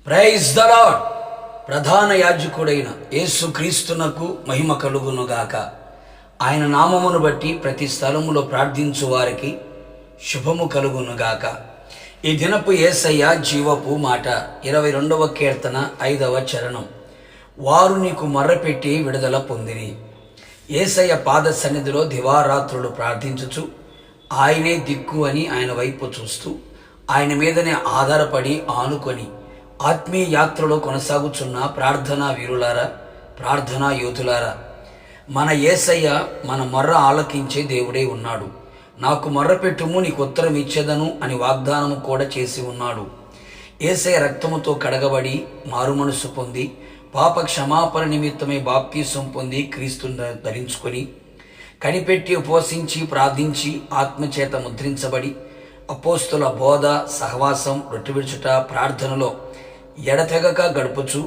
Praise the lord. ప్రధాన యాజకుడైన యేసుక్రీస్తునకు మహిమ కలుగునుగాక. ఆయన నామమును బట్టి ప్రతి స్థలములో ప్రార్థించు వారికి శుభము కలుగునుగాక. ఈ దినపు యేసయ్య జీవపు మాట 22వ కీర్తన 5వ చరణం. వారు నీకు మర్రపెట్టి విడుదల పొందిరి. యేసయ్య పాద సన్నిధిలో దివారాత్రులు ప్రార్థించుచు ఆయనే దిక్కు అని ఆయన వైపు చూస్తూ ఆయన మీదనే ఆధారపడి ఆనుకొని ఆత్మీయ యాత్రలో కొనసాగుచున్న ప్రార్థనా వీరులారా, ప్రార్థనా యోధులారా, మన యేసయ్య మన మొర్ర ఆలకించే దేవుడే ఉన్నాడు. నాకు మొర్ర పెట్టుము, నీకు ఉత్తరం ఇచ్చేదను అని వాగ్దానము కూడా చేసి ఉన్నాడు. యేసయ్య రక్తముతో కడగబడి మారుమనసు పొంది పాప క్షమాపణ నిమిత్తమై బాప్తీసం పొంది క్రీస్తుని ధరించుకొని కనిపెట్టి ఉపవసించి ప్రార్థించి ఆత్మచేత ముద్రించబడి అపోస్తుల బోధ, సహవాసం, రొట్టె విడుచుట, ప్రార్థనలో ఎడతెగక గడుపుచు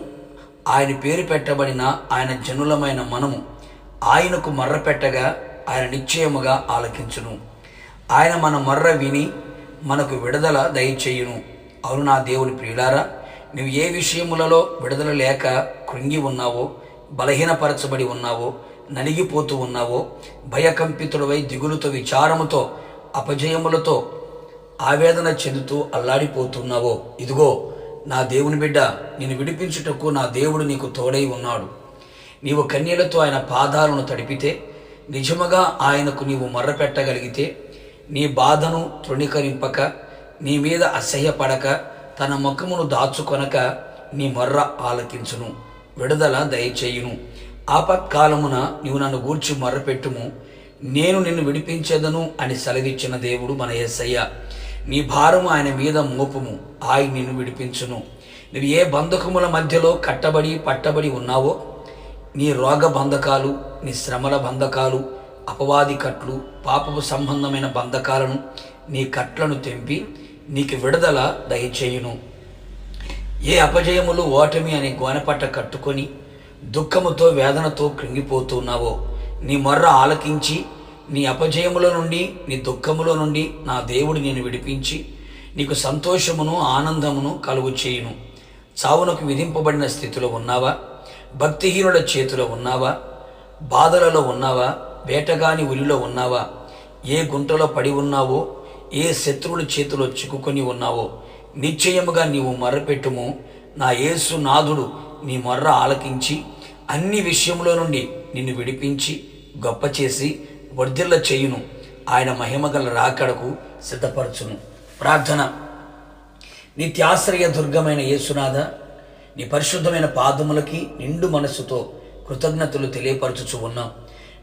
ఆయన పేరు పెట్టబడిన ఆయన జనులమైన మనము ఆయనకు మర్ర పెట్టగా ఆయన నిశ్చయముగా ఆలకించును. ఆయన మన మర్ర విని మనకు విడుదల దయచేయును. అవును నా దేవుని ప్రియులారా, నువ్వు ఏ విషయములలో విడుదల లేక కృంగి ఉన్నావో, బలహీనపరచబడి ఉన్నావో, నలిగిపోతూ ఉన్నావో, భయకంపితుడవై దిగులుతో, విచారముతో, అపజయములతో ఆవేదన చెందుతూ అల్లాడిపోతున్నావో, ఇదిగో నా దేవుని బిడ్డ, నిన్ను విడిపించుటకు నా దేవుడు నీకు తోడై ఉన్నాడు. నీవు కన్నీళ్లతో ఆయన పాదాలను తడిపితే, నిజముగా ఆయనకు నీవు మర్రపెట్టగలిగితే, నీ బాధను తృణీకరింపక, నీ మీద అసహ్యపడక, తన ముఖమును దాచుకొనక నీ మొర్ర ఆలకించును, విడుదల దయచేయును. ఆపత్కాలమున నీవు నన్ను గూర్చి మొర్రపెట్టుము, నేను నిన్ను విడిపించేదను అని సెలవిచ్చిన దేవుడు మన యేసయ్య. నీ భారము ఆయన మీద మోపుము, ఆయన నిన్ను విడిపించును. నువ్వు ఏ బంధకముల మధ్యలో కట్టబడి పట్టబడి ఉన్నావో, నీ రోగ బంధకాలు, నీ శ్రమల బంధకాలు, అపవాది కట్లు, పాపపు సంబంధమైన బంధకాలను, నీ కట్లను తెంపి నీకు విడుదల దయచేయును. ఏ అపజయములు, ఓటమి అనే గోనెపట్ట కట్టుకొని దుఃఖముతో వేదనతో కృంగిపోతున్నావో, నీ మొర్ర ఆలకించి నీ అపజయముల నుండి, నీ దుఃఖములో నుండి నా దేవుడు నేను విడిపించి నీకు సంతోషమును ఆనందమును కలుగు చేయును. చావునకు విధింపబడిన స్థితిలో ఉన్నావా? భక్తిహీనుల చేతిలో ఉన్నావా? బాధలలో ఉన్నావా? వేటగాని ఉరిలో ఉన్నావా? ఏ గుంటలో పడి ఉన్నావో, ఏ శత్రువుల చేతిలో చిక్కుకొని ఉన్నావో, నిశ్చయముగా నీవు మొర్రపెట్టుము. నా యేసు నాథుడు నీ మొర్ర ఆలకించి అన్ని విషయములో నుండి నిన్ను విడిపించి గొప్ప చేసి వర్ధిల్ల చేయును. ఆయన మహిమగల రాకడకు సిద్ధపరచును. ప్రార్థన. నిత్యాశ్రయ దుర్గమైన యేసునాథ, నీ పరిశుద్ధమైన పాదములకి నిండు మనస్సుతో కృతజ్ఞతలు తెలియపరచుచు ఉన్నాం.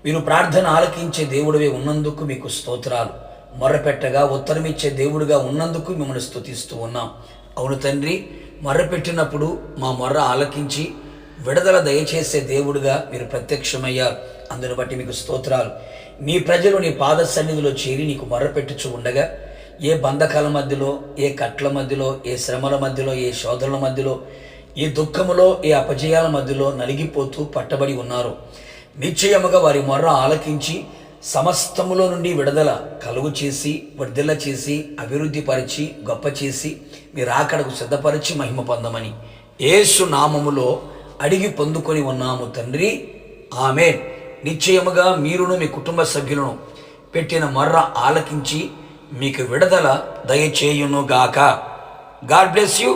మీరు ప్రార్థన ఆలకించే దేవుడివే ఉన్నందుకు మీకు స్తోత్రాలు. మొర్రపెట్టగా ఉత్తరమిచ్చే దేవుడిగా ఉన్నందుకు మిమ్మల్ని స్తుతిస్తూ ఉన్నాం. అవును తండ్రి, మొర్రపెట్టినప్పుడు మా మొర్ర ఆలకించి విడుదల దయచేసే దేవుడిగా మీరు ప్రత్యక్షమయ్యారు. అందును బట్టి మీకు స్తోత్రాలు. నీ ప్రజలు నీ పాద సన్నిధిలో చేరి నీకు మొర్రపెట్టుచు ఉండగా, ఏ బంధకాల మధ్యలో, ఏ కట్ల మధ్యలో, ఏ శ్రమల మధ్యలో, ఏ శోధనల మధ్యలో, ఏ దుఃఖములో, ఏ అపజయాల మధ్యలో నలిగిపోతూ పట్టబడి ఉన్నారు, నిశ్చయముగా వారి మొర్ర ఆలకించి సమస్తములో నుండి విడుదల కలుగు చేసి, వర్ధిల్ల చేసి, అభివృద్ధి పరిచి, గొప్ప చేసి, మీరు ఆకడకు సిద్ధపరిచి మహిమ పొందమని యేసు నామములో అడిగి పొందుకొని ఉన్నాము తండ్రి. ఆమేన్. నిశ్చయముగా మీరును మీ కుటుంబ సభ్యులను పెట్టిన మొర్ర ఆలకించి మీకు విడుదల దయచేయునుగాక. God bless you.